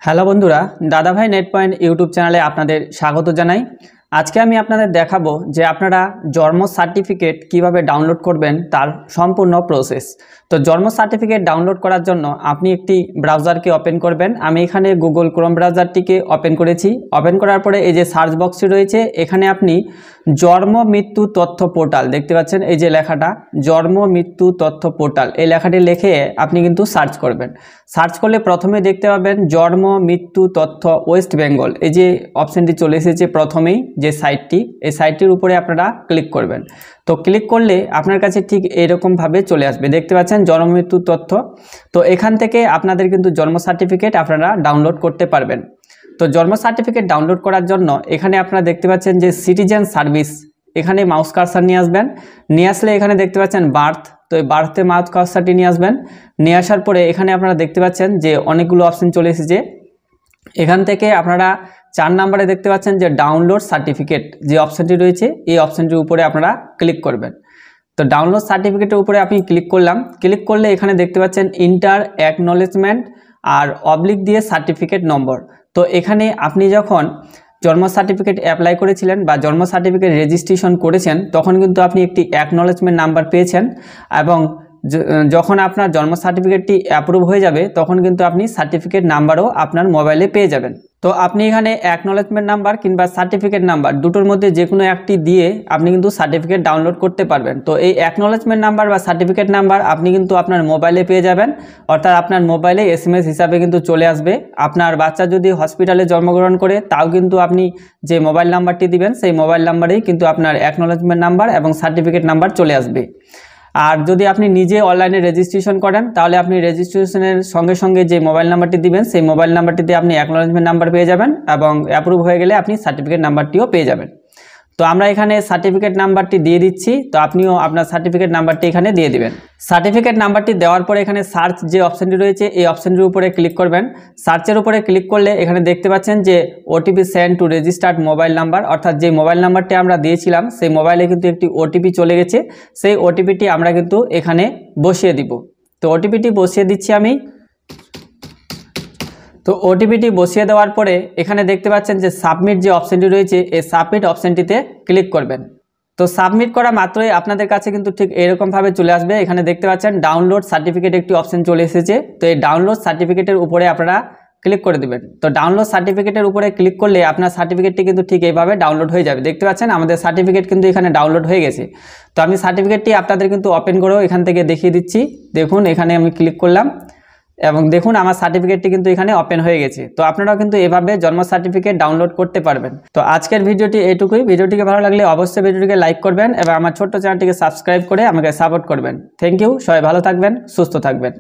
Hello বন্ধুরা, দাদাভাই net point YouTube চ্যানেলে আপনাদের স্বাগত জানাই। আজকে আমি আপনাদের দেখাবো যে আপনারা জন্ম সার্টিফিকেট কিভাবে ডাউনলোড করবেন তার সম্পূর্ণ প্রসেস। তো জন্ম সার্টিফিকেট ডাউনলোড করার জন্য আপনি একটি ব্রাউজারকে ওপেন করবেন। আমি এখানে গুগল ক্রোম ব্রাউজারটিকে ওপেন করেছি। ওপেন করার পরে এই যে সার্চ বক্সটি রয়েছে, এখানে আপনি জন্ম মৃত্যু তথ্য পোর্টাল দেখতে পাচ্ছেন। এই যে লেখাটা জন্ম মৃত্যু তথ্য পোর্টাল, এই লেখাটি লিখে আপনি কিন্তু সার্চ করবেন। সার্চ করলে প্রথমে দেখতে পাবেন জন্ম মৃত্যু তথ্য ওয়েস্ট বেঙ্গল, এই যে অপশানটি চলে এসেছে প্রথমেই যে সাইটটি, এই সাইটটির উপরে আপনারা ক্লিক করবেন। তো ক্লিক করলে আপনার কাছে ঠিক এরকমভাবে চলে আসবে, দেখতে পাচ্ছেন জন্ম মৃত্যু তথ্য। তো এখান থেকে আপনাদের কিন্তু জন্ম সার্টিফিকেট আপনারা ডাউনলোড করতে পারবেন। তো জন্ম সার্টিফিকেট ডাউনলোড করার জন্য এখানে আপনারা দেখতে পাচ্ছেন যে সিটিজেন সার্ভিস, এখানে মাউস কার্সার নিয়ে আসবেন। নিয়ে আসলে এখানে দেখতে পাচ্ছেন বার্থ, তো এই বার্থে মাউস কার্সারটি নিয়ে আসবেন। নিয়ে আসার পরে এখানে আপনারা দেখতে পাচ্ছেন যে অনেকগুলো অপশন চলে এসেছে। এখান থেকে আপনারা 4 নম্বরে দেখতে পাচ্ছেন যে ডাউনলোড সার্টিফিকেট যে অপশানটি রয়েছে, এই অপশানটির উপরে আপনারা ক্লিক করবেন। তো ডাউনলোড সার্টিফিকেটের উপরে আপনি ক্লিক করলাম। ক্লিক করলে এখানে দেখতে পাচ্ছেন ইন্টার অ্যাকনলেজমেন্ট আর অবলিক দিয়ে সার্টিফিকেট নম্বর। তো এখানে আপনি যখন জন্ম সার্টিফিকেট অ্যাপ্লাই করেছিলেন বা জন্ম সার্টিফিকেট রেজিস্ট্রেশন করেছেন, তখন কিন্তু আপনি একটি অ্যাকনলেজমেন্ট নাম্বার পেয়েছেন, এবং যখন আপনার জন্ম সার্টিফিকেটটি অ্যাপ্রুভ হয়ে যাবে তখন কিন্তু আপনি সার্টিফিকেট নাম্বারও আপনার মোবাইলে পেয়ে যাবেন। তো আপনি এখানে অ্যাকনলেজমেন্ট নাম্বার কিংবা সার্টিফিকেট নাম্বার দুটোর মধ্যে যে কোনো একটি দিয়ে আপনি কিন্তু সার্টিফিকেট ডাউনলোড করতে পারবেন। তো এই অ্যাকনলেজমেন্ট নাম্বার বা সার্টিফিকেট নাম্বার আপনি কিন্তু আপনার মোবাইলে পেয়ে যাবেন, অর্থাৎ আপনার মোবাইলে SMS হিসাবে কিন্তু চলে আসবে। আপনার বাচ্চা যদি হসপিটালে জন্মগ্রহণ করে তাও কিন্তু আপনি যে মোবাইল নাম্বারটি দিবেন সেই মোবাইল নাম্বারেই কিন্তু আপনার অ্যাকনলেজমেন্ট নাম্বার এবং সার্টিফিকেট নাম্বার চলে আসবে। আর যদি আপনি নিজে অনলাইনে রেজিস্ট্রেশন করেন তাহলে আপনি রেজিস্ট্রেশনের সঙ্গে সঙ্গে যে মোবাইল নাম্বারটি দিবেন সেই মোবাইল নাম্বারটিতে আপনি অ্যাকনলেজমেন্ট নাম্বার পেয়ে যাবেন, এবং অ্যাপ্রুভ হয়ে গেলে আপনি সার্টিফিকেট নাম্বারটিও পেয়ে যাবেন। তো আমরা এখানে সার্টিফিকেট নাম্বারটি দিয়ে দিচ্ছি, তো আপনিও আপনার সার্টিফিকেট নাম্বারটি এখানে দিয়ে দিবেন। সার্টিফিকেট নাম্বারটি দেওয়ার পরে এখানে সার্চ যে অপশানটি রয়েছে এই অপশানটির উপরে ক্লিক করবেন। সার্চের উপরে ক্লিক করলে এখানে দেখতে পাচ্ছেন যে OTP send to registered mobile number, অর্থাৎ যে মোবাইল নাম্বারটি আমরা দিয়েছিলাম সেই মোবাইলে কিন্তু একটি ওটিপি চলে গেছে। সেই ওটিপিটি আমরা কিন্তু এখানে বসিয়ে দিব। তো ওটিপিটি বসিয়ে দিচ্ছি আমি। তো ওটিপিটি বসিয়ে দেওয়ার পরে এখানে দেখতে পাচ্ছেন যে সাবমিট যে অপশানটি রয়েছে এই সাবমিট অপশানটিতে ক্লিক করবেন। তো সাবমিট করা মাত্রই আপনাদের কাছে কিন্তু ঠিক এরকমভাবে চলে আসবে। এখানে দেখতে পাচ্ছেন ডাউনলোড সার্টিফিকেট একটি অপশান চলে এসেছে। তো এই ডাউনলোড সার্টিফিকেটের উপরে আপনারা ক্লিক করে দেবেন। তো ডাউনলোড সার্টিফিকেটের উপরে ক্লিক করলে আপনার সার্টিফিকেটটি কিন্তু ঠিক এইভাবে ডাউনলোড হয়ে যাবে। দেখতে পাচ্ছেন আমাদের সার্টিফিকেট কিন্তু এখানে ডাউনলোড হয়ে গেছে। তো আমি সার্টিফিকেটটি আপনাদের কিন্তু ওপেন করেও এখান থেকে দেখিয়ে দিচ্ছি। দেখুন এখানে আমি ক্লিক করলাম এবং দেখুন আমার সার্টিফিকেটটি কিন্তু এখানে ওপেন হয়ে গেছে। তো আপনারাও কিন্তু এভাবে জন্ম সার্টিফিকেট ডাউনলোড করতে পারবেন। তো আজকের ভিডিওটি এইটুকুই। ভিডিওটিকে ভালো লাগলে অবশ্যই ভিডিওটিকে লাইক করবেন এবং আমার ছোট্ট চ্যানেলটিকে সাবস্ক্রাইব করে আমাকে সাপোর্ট করবেন। Thank you. সবাই ভালো থাকবেন, সুস্থ থাকবেন।